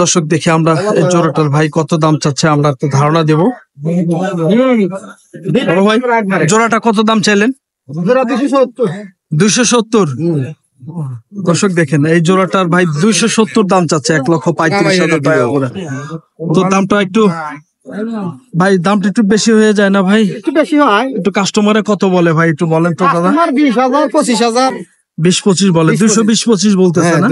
দর্শক দেখি আমরা এই জোড়াটার ভাই কত দাম চাচ্ছে আমরা একটু ধারণা দেবো। ভাই জোড়াটা কত দাম চাইলেন? 270। দর্শক দেখেন এই জোড়াটার ভাই 270 দাম চাচ্ছে, 1,35,000 টাকা করে। তো দামটা একটু ভাই দামটা একটু বেশি হয়ে যায় না ভাই? একটু বেশি হয়। একটু কাস্টমারে কত বলে ভাই একটু বলেন তো দাদা? 20,000 25,000 20-25 বলে, 220-25 বলতেছে না?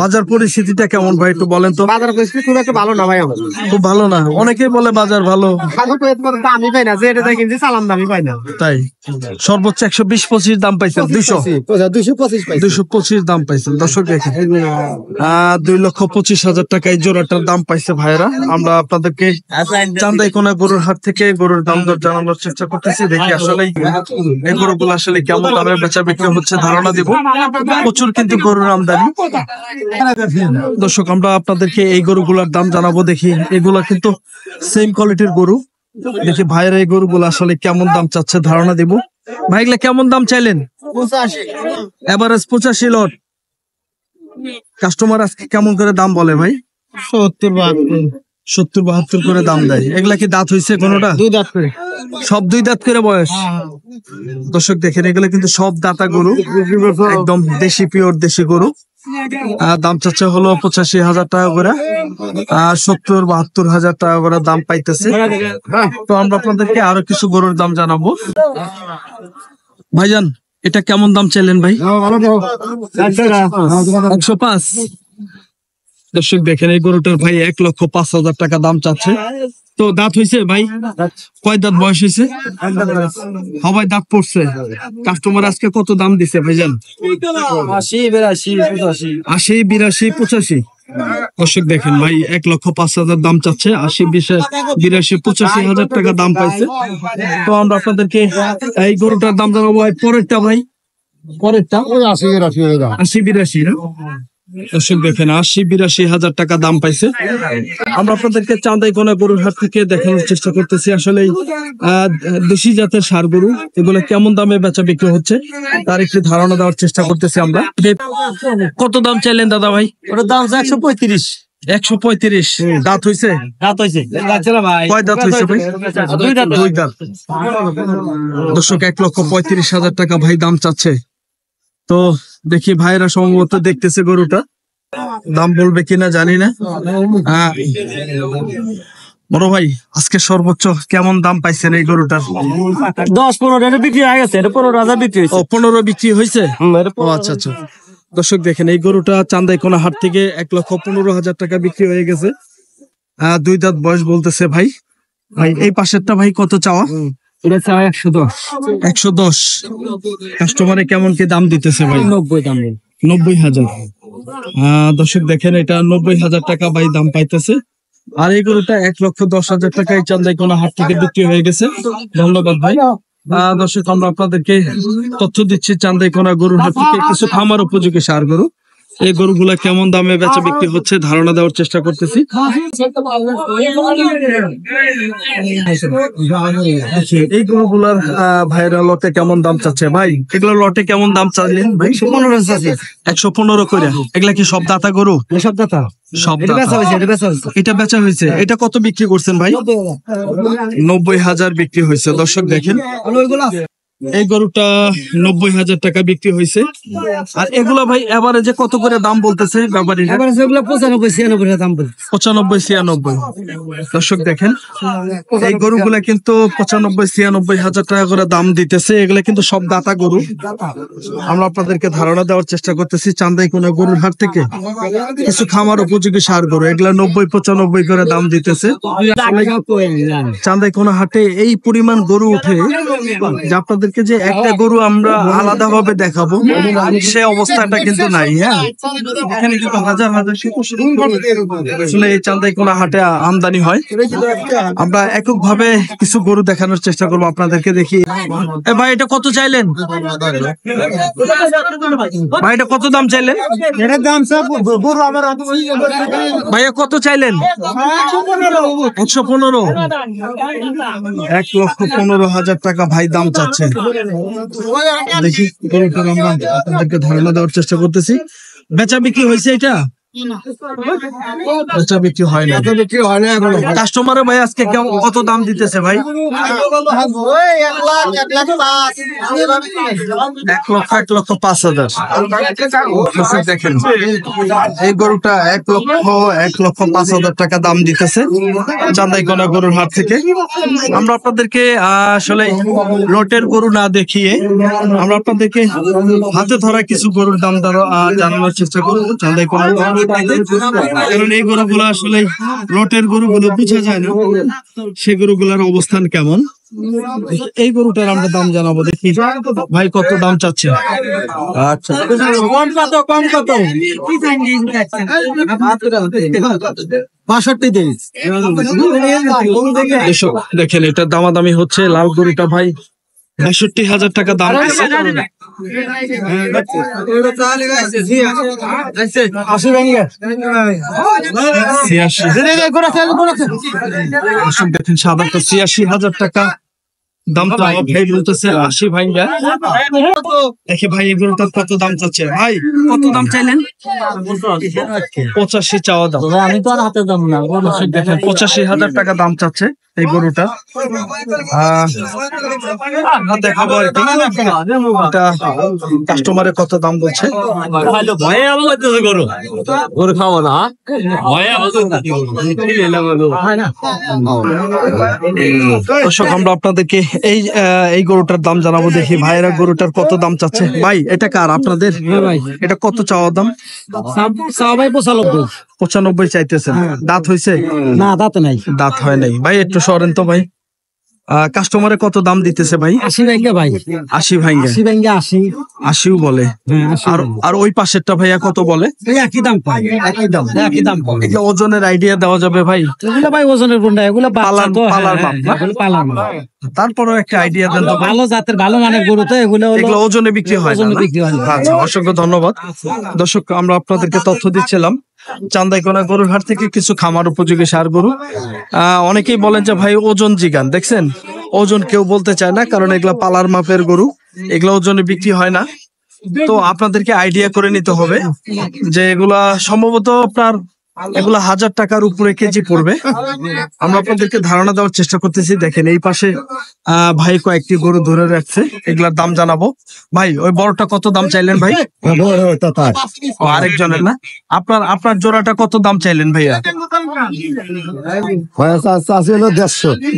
বাজার পরিস্থিতিটা কেমন ভাই একটু বলেন তো? বাজার পরিস্থিতি খুব একটা ভালো না ভাই, আমার খুব ভালো না, অনেকেই বলে বাজার ভালো। দামই পাই না, যেটা কিনছি চালান দামই পাই না। তাই সর্বোচ্চ 120-25 দাম পাইছেন? 225 দাম পাইছেন। দর্শক দেখেন 2,25,000 টাকা এই জোড়াটার দাম পাইছে ভাইরা। আমরা আপনাদেরকে চান্দাইকোনা গরুর হাট থেকে গরুর দাম দর জানানোর চেষ্টা করতেছি। দেখি আসলে এই গরুগুলো আসলে কেমন দামে বেচা বিক্রি হচ্ছে ধারণা দিব। প্রচুর কিন্তু গরুর আমদানি। দর্শক আমরা আপনাদেরকে এই গরুগুলার দাম জানাবো। দেখি এগুলা কিন্তু সেম কোয়ালিটির গরু। দেখি ভাইয়ের এই গরুগুলো আসলে কেমন দাম চাচ্ছে ধারণা দিব। ভাই এগুলা কেমন দাম চাইলেন? 85। এভারেজ 85 লট। কাস্টমার আজকে কেমন করে দাম বলে ভাই? 70-72 করে দাম দেয়। এগুলা কি দাঁত হইছে কোনোটা? 2 দাঁত করে। সব 2 দাঁত করে বয়স। দর্শক দেখেন এগুলো কিন্তু সব দাতা গরু, একদম দেশি পিওর দেশি গরু। দাম চাচ্ছে হলো 85,000 টাকা করে, 70-72 হাজার টাকা করে দাম পাইতেছে। তো আমরা আপনাদেরকে আরো কিছু গরুর দাম জানাবো। ভাইজান এটা কেমন দাম চাইলেন ভাই? 105। দর্শক দেখেন এই গরুটার ভাই 1,05,000 টাকা দাম চাচ্ছে। তো দাঁত হইছে ভাই? কয় দাঁত বয়স হয়েছে? সবাই দাঁত পড়ছে। কাস্টমার আজকে কত দাম দিছে ভাইজান? 80 82 85। 80 82 85। দর্শক দেখেন ভাই 1,05,000 দাম চাচ্ছে, 80 82 85,000 টাকা দাম পাইছে। তো আমরা আপনাদেরকে এই গরুটার দাম জানাবো। ভাই পরেরটা ভাই, পরেরটা 80 82 না? দর্শক দেখেন 80-82 হাজার টাকা দাম পাইছে। আমরা আপনাদেরকে চান্দাইকোনা গরুর হাট থেকে দেখানোর চেষ্টা করতেছি আসলে দেশি জাতের ষাঁড় গরু এগুলো কেমন দামে বেচা বিক্রি হচ্ছে তার একটু ধারণা দেওয়ার চেষ্টা করতেছি আমরা। কত দাম চাইলেন দাদা ভাই? ওটার দাম 135। 135। দাঁত হইছে? দাঁত হইছে ভাই। কয় দাঁত হইছে ভাই? 2 দাঁত। 2 দাঁত। দর্শক 1,35,000 টাকা ভাই দাম চাচ্ছে। তো দেখি ভাইরা সম্ভবত দেখতেছে গরুটা, দাম বলবে কিনা জানি না। বড় ভাই আজকে সর্বোচ্চ কেমন দাম পাইছেন এই গরুটার? 10-15 বিক্রি হয়ে গেছে। এটা 15,000 বিক্রি হয়েছে। 15 বিক্রি হয়েছে? আচ্ছা আচ্ছা। দর্শক দেখেন এই গরুটা চান্দাইকোনা হাট থেকে 1,15,000 টাকা বিক্রি হয়ে গেছে। 2 দাঁত বয়স বলতেছে ভাই। ভাই এই পাশেরটা ভাই কত চাওয়া? এটা চাওয়া 110। 110। কাস্টমারে কেমন কি দাম দিতেছে ভাই? 90 দাম। 90,000। দর্শক দেখেন এটা 90,000 টাকা ভাই দাম পাইতেছে। আর এই গরুটা 1,10,000 টাকায় চান্দাইকোনা হাট থেকে বিক্রি হয়ে গেছে। ধন্যবাদ ভাই। দর্শক আমরা আপনাদেরকে তথ্য দিচ্ছি চান্দাইকোনা গরুর হাট থেকে কিছু খামার উপযোগী ষাঁড় গরু। এই গরুগুলা কেমন দামে বেচা বিক্রি হচ্ছে ধারণা দেওয়ার চেষ্টা করতেছি। এই গরুগুলার ভাইরা লটে কেমন দাম চাচ্ছে ভাই? এগুলো লটে কেমন দাম চাইলেন ভাই? 115 করে। এগুলা কি সব দাতা গরু? সব দাতা। সব এটা বেচা হয়েছে। এটা কত বিক্রি করছেন ভাই? 90,000 বিক্রি হয়েছে। দর্শক দেখেন এই গরুটা 90,000 টাকা বিক্রি হয়েছে। আর এগুলা ভাই এভারেজে কত করে দাম বলতেছে ব্যাপারীরা? 95-96 দাম বলছে। 95-96। দর্শক দেখেন এই গরুগুলা কিন্তু 95-96 হাজার টাকা করে দাম দিতেছে। এগুলা কিন্তু সব দাতা গরু। আমরা আপনাদেরকে ধারণা দেওয়ার চেষ্টা করতেছি চান্দাইকোনা গরুর হাট থেকে কিছু খামার উপযোগী ষাঁড় গরু। এগুলা 90-95 করে দাম দিতেছে। চান্দাইকোনা হাটে এই পরিমাণ গরু উঠে যে আপনাদের যে একটা গরু আমরা আলাদা ভাবে দেখাবো সে অবস্থাটা কিন্তু নাই। হ্যাঁ এখানে কিন্তু হাজার হাজার আসলে এই চান্দাইকোনা হাটে আমদানি হয়। আমরা একক ভাবে কিছু গরু দেখানোর চেষ্টা করবো আপনাদেরকে। দেখি ভাই এটা কত চাইলেন? ভাই এটা কত দাম চাইলেন? ভাইয়া কত চাইলেন? 115। 1,15,000 টাকা ভাই দাম চাচ্ছে। দেখি গরুটার আমরা আপনাদেরকে ধারণা দেওয়ার চেষ্টা করতেছি। বেচা বিক্রি হয়েছে এটা? বেচা বিক্রি হয় না। কাস্টমারে ভাই আজকে কত দাম দিতেছে ভাই? 1,05,000। দেখেন এই গরুটা 1,05,000 টাকা দাম দিতেছে চান্দাইকোনা গরুর হাট থেকে। আমরা আপনাদেরকে আসলে লটের গরু না দেখিয়ে আমরা আপনাদেরকে হাতে ধরা কিছু গরুর দাম জানানোর চেষ্টা করবো চান্দাইকোনা, কারণ এই গরুগুলো আসলে লটের গরুগুলো বোঝা যায় না সে গরুগুলোর অবস্থান কেমন। এই গরুটার আমরা দাম জানাবো, দেখি ভাই কত দাম চাচ্ছে। আচ্ছা কম কত 65 দিন। দেখেন এটা দামাদামি হচ্ছে। লাল গরুটা ভাই 65,000 টাকা দাম দিচ্ছে। 86 দেখেন সাদাটা 86,000 টাকা দাম। তো ভাই বলতেছে 80 ভাইঙ্গা। দেখে ভাই এই গরুটার কত দাম চাচ্ছে? ভাই কত দাম চাইলেন? 85 চাওয়া দাম। আমি তো আর হাতে দাম না। দেখেন 85,000 টাকা দাম চাচ্ছে এই গরুটা। দেখাবো আর কি এটা কাস্টমারে কত দাম বলছে। গরু খাবো না। দর্শক আমরা আপনাদেরকে এই গরুটার দাম জানাবো, দেখি ভাইয়েরা গরুটার কত দাম চাচ্ছে। ভাই এটা কার আপনাদের? এটা কত চাওয়া দাম? 95 চাইতেছেন। দাঁত হয়েছে? না দাঁত নাই। দাঁত হয় নাই। ভাই একটু সরেন তো ভাই। কাস্টমারে কত দাম দিতেছে ভাই? 80 ভাইঙ্গা ভাই। 80 ভাইঙ্গা। 80 ভাইঙ্গা 80। 80 বলে। আর ওই পাশেরটা ভাইয়া কত বলে? একই দাম পাই। একই দাম পাই। এটা ওজনের আইডিয়া দেওয়া যাবে ভাই? এগুলো ভাই ওজনের কোনটা? এগুলো পালার মাপ না? পালার মাপ। তারপরও একটা আইডিয়া দেন তো। ভালো জাতের ভালো মানের গরু তো এগুলো ওজনে বিক্রি হয় না? আচ্ছা অসংখ্য ধন্যবাদ। দর্শক আমরা আপনাদেরকে তথ্য দিচ্ছিলাম চান্দাইকোনা গরুর হাট থেকে কিছু খামার উপযোগী ষাঁড় গরু। অনেকেই বলেন যে ভাই ওজন জিগান, দেখছেন ওজন কেউ বলতে চায় না, কারণ এগুলা পালার মাপের গরু, এগুলা ওজনে বিক্রি হয় না। তো আপনাদেরকে আইডিয়া করে নিতে হবে যে এগুলা সম্ভবত আপনার এগুলা 1000 টাকার উপরে কেজি পড়বে। আমরা আপনাদেরকে ধারণা দেওয়ার চেষ্টা করতেছি। দেখেন এই পাশে ভাই কয়েকটি গরু ধরে রাখছে, এগুলার দাম জানাবো। ভাই ওই বড়টা কত দাম চাইলেন ভাই? আরেকজনের না, আপনার জোড়াটা কত দাম চাইলেন ভাইয়া?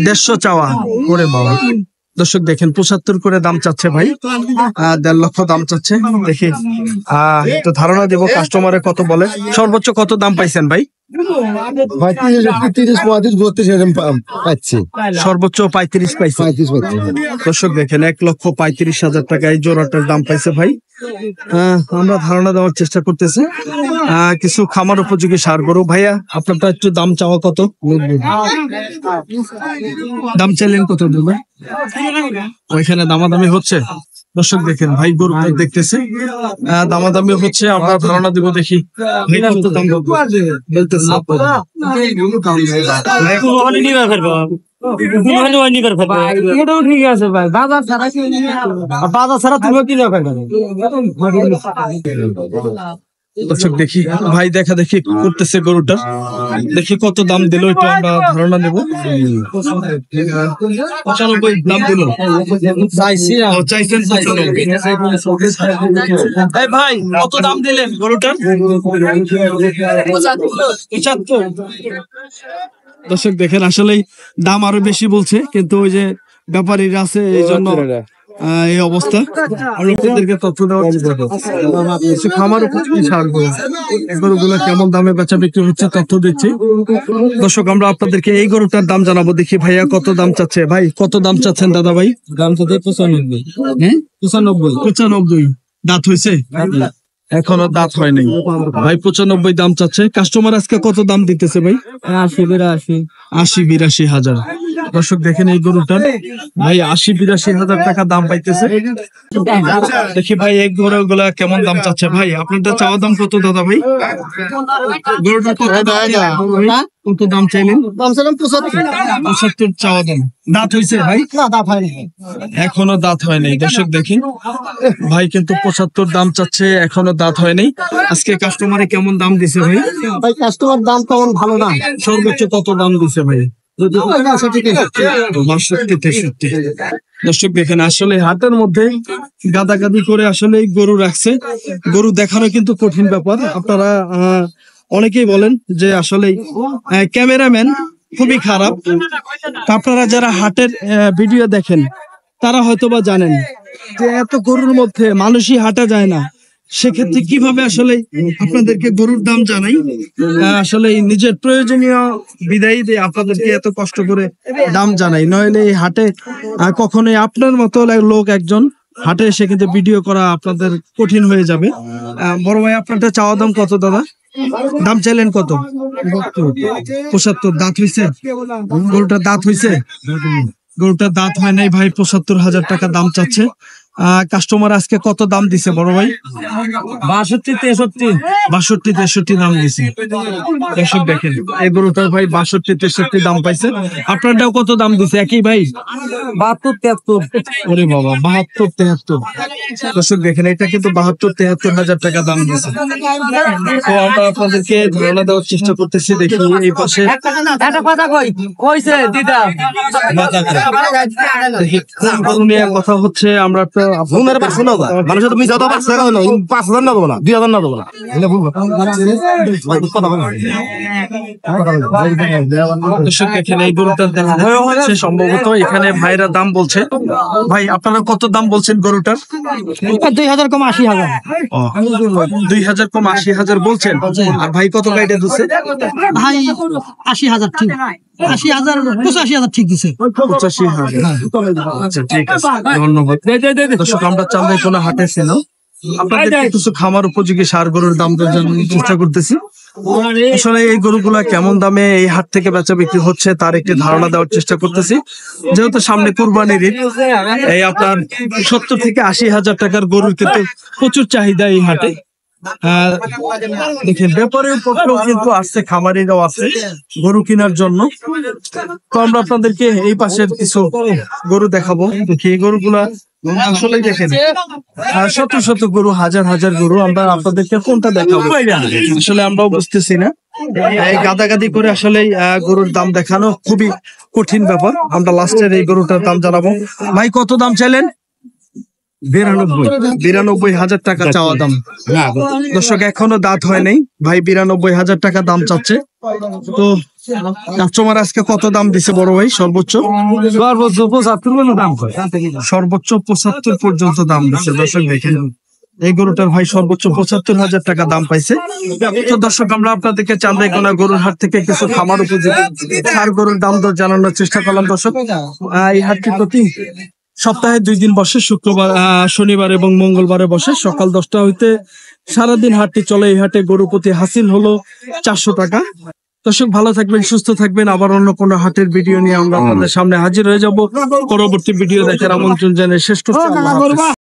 150 চাওয়া করে বাবা। দর্শক দেখেন 75 করে দাম চাচ্ছে ভাই, 1.5 লক্ষ দাম চাচ্ছে। দেখি একটু ধারণা দেবো কাস্টমারে কত বলে। সর্বোচ্চ কত দাম পাইছেন ভাই? 35-35-32 পাচ্ছি। সর্বোচ্চ 35 পাইছে। দর্শক দেখেন 1,35,000 টাকা এই জোড়াটার দাম পাইছে ভাই। আমরা ধারণা দেওয়ার চেষ্টা করতেছি কিছু খামার উপযোগী ষাঁড় গরু। ভাইয়া আপনারটা একটু দাম চাওয়া কত? দাম চাইলেন কত দেবে? ওইখানে দামাদামি হচ্ছে। দর্শক দেখেন ভাই গরু দেখতেছে, দামাদামি হচ্ছে। আমরা ধারণা দিব, দেখি ভাই কত দাম বলতেছে। এটাও ঠিক আছে ভাই। বাজার ছাড়া তুমি কি দর্শক দেখি ভাই দেখা দেখি করতেছে গরুটা, দেখি কত দাম দিল এটা আমরা ধারণা নেব। 95 দাম দিল। চাইছেন 95। ভাই কত দাম দিলেন গরুটার? 75। দর্শক দেখেন আসলেই দাম আরো বেশি বলছে, কিন্তু ওই যে ব্যাপারীরা আছে এই জন্য এই অবস্থা। আপনাদেরকে তথ্য দেওয়া কিছু খামার উপযোগী ষাঁড় গরুগুলো কেমন দামে বেচা বিক্রি হচ্ছে তথ্য দিচ্ছি। দর্শক আমরা আপনাদেরকে এই গরুটার দাম জানাবো, দেখি ভাইয়া কত দাম চাচ্ছে। ভাই কত দাম চাচ্ছেন দাদা ভাই? দাম তো 95। হ্যাঁ 95। দাঁত হয়েছে? এখনো দাঁত হয় নাই ভাই। 95 দাম চাচ্ছে। কাস্টমার আজকে কত দাম দিতেছে ভাই? 80-82। 80-82 হাজার। দর্শক দেখেন এই গরুটা ভাই ৮০-৮২ হাজার টাকা দাম পাইতেছে। দেখি ভাই এই গরুগুলা কেমন দাম চাচ্ছে ভাই? আপনারটা চাওয়া দাম কত দাদা ভাই? গরুটা কত দাম চাইলেন? ৭৫ চাওয়া দাম। দাঁত হয়েছে ভাই? এখনো দাঁত হয়নি। দর্শক দেখি ভাই কিন্তু ৭৫ দাম চাচ্ছে, এখনো দাঁত হয়নি। আজকে কাস্টমারে কেমন দাম দিছে ভাই? কাস্টমার দাম তেমন ভালো না। সর্বোচ্চ কত দাম দিছে ভাই? ৬২-৬৩। দর্শক দেখেন আসলে হাটের মধ্যে গাদাগাদি করে আসলে গরু রাখছে। গরু দেখানো কিন্তু কঠিন ব্যাপার। আপনারা অনেকেই বলেন যে আসলে ক্যামেরাম্যান খুবই খারাপ। আপনারা যারা হাটের ভিডিও দেখেন তারা হয়তোবা জানেন যে এত গরুর মধ্যে মানুষই হাঁটা যায় না। সেক্ষেত্রে কিভাবে আসলে আপনাদেরকে গরুর দাম জানাই? আসলে নিজের প্রয়োজনীয় বিদায়ী দিয়ে আপনাদেরকে এত কষ্ট করে দাম জানাই, নইলে এই হাটে কখনোই আপনার মতো লোক একজন হাটে এসে কিন্তু ভিডিও করা আপনাদের কঠিন হয়ে যাবে। বড় ভাই আপনারটা চাওয়া দাম কত দাদা? দাম চাইলেন কত? ৭৫। দাঁত হইছে? গরুটার দাঁত হইছে? গরুটার দাঁত হয় নাই ভাই, ৭৫,০০০ টাকা দাম চাচ্ছে। কাস্টমার আজকে কত দাম দিছে বড় ভাই? ৬২-৬৩ দাম দিছে। দর্শক দেখেন এই গরুটার ভাই ৬২-৬৩ দাম পাইছে। আপনারটাও কত দাম দিছে একই ভাই? ৭২-৭৩। ওরে বাবা, ৭২-৭৩। দর্শক দেখেন এটা কিন্তু ৭২-৭৩,০০০ টাকা দাম দিছে। তো আমরা আপনাদেরকে ধারণা দেওয়ার চেষ্টা করতেছি। দেখি এই পাশে একটা কথা কইছে দিদা দেখি কোন গরু নিয়ে কথা হচ্ছে। আমরা তো মানুষের তুমি যত ৫,০০০ না দেবো না, ২,০০০ না দেবো না। দর্শক দেখেন এই গরুটার দাম হচ্ছে সম্ভবত এখানে ভাইরা দাম বলছে। ভাই আপনারা কত দাম বলছেন গরুটার? ২,০০০ কম ৮০,০০০। ২,০০০ কম ৮০,০০০ বলছেন। আর ভাই কত গাইডে দিচ্ছে? ভাই ৮০,০০০ ঠিক, ৮০,০০০ ৮৫,০০০ ঠিক দিছে। ৮৫,০০০। আচ্ছা ঠিক আছে, ধন্যবাদ। দর্শক আমরা চান্দাইকোনা হাটে ছিল, আপনাদের কিছু খামার উপযোগী ষাঁড় গরুর দাম জানানোর চেষ্টা করতেছি। আসলে এই গরুগুলা কেমন দামে এই হাট থেকে বেচা বিক্রি হচ্ছে তার একটি ধারণা দেওয়ার চেষ্টা করতেছি। যেহেতু সামনে কুরবানির ঈদ, এই আপনার ৭০-৮০,০০০ টাকার গরুর কিন্তু প্রচুর চাহিদা এই হাটে। দেখেন ব্যাপারের পক্ষেও কিন্তু আসছে, খামারিরাও আছে গরু কেনার জন্য। তো আমরা আপনাদেরকে এই পাশের কিছু গরু দেখাবো। দেখি এই গরুগুলা আসলে দেখেন শত শত গরু, হাজার হাজার গরু। আমরা আপনাদেরকে কোনটা দেখাবো আসলে আমরাও বুঝতেছি না। এই গাদাগাদি করে আসলে গরুর দাম দেখানো খুবই কঠিন ব্যাপার। আমরা লাস্টের এই গরুটার দাম জানাবো। ভাই কত দাম চাইলেন? ৯২,০০০ টাকা চাওয়া দাম। দর্শক এখনো দাঁত হয় নাই ভাই, ৯২,০০০ টাকা দাম চাচ্ছে। তো কাস্টমার আজকে কত দাম দিছে বড় ভাই? সর্বোচ্চ ৭৫ দাম কয়। সর্বোচ্চ ৭৫ পর্যন্ত দাম দিচ্ছে। দর্শক দেখেন এই গরুটার ভাই সর্বোচ্চ ৭৫,০০০ টাকা দাম পাইছে। তো দর্শক আমরা আপনাদেরকে চান্দাইকোনা গরুর হাট থেকে কিছু খামার উপযোগী ষাঁড় গরুর দাম দর জানানোর চেষ্টা করলাম। দর্শক এই হাটটি প্রতি সপ্তাহে ২ দিন বসে, শুক্রবার, শনিবার এবং মঙ্গলবারে বসে। সকাল ১০টা হইতে সারাদিন হাটটি চলে। এই হাটে গরু প্রতি হাসিল হলো ৪০০ টাকা। দর্শক ভালো থাকবেন, সুস্থ থাকবেন। আবার অন্য কোনো হাটের ভিডিও নিয়ে আমরা আপনাদের সামনে হাজির হয়ে যাব। পরবর্তী ভিডিও দেখার আমন্ত্রণ জানিয়ে শেষ করছি।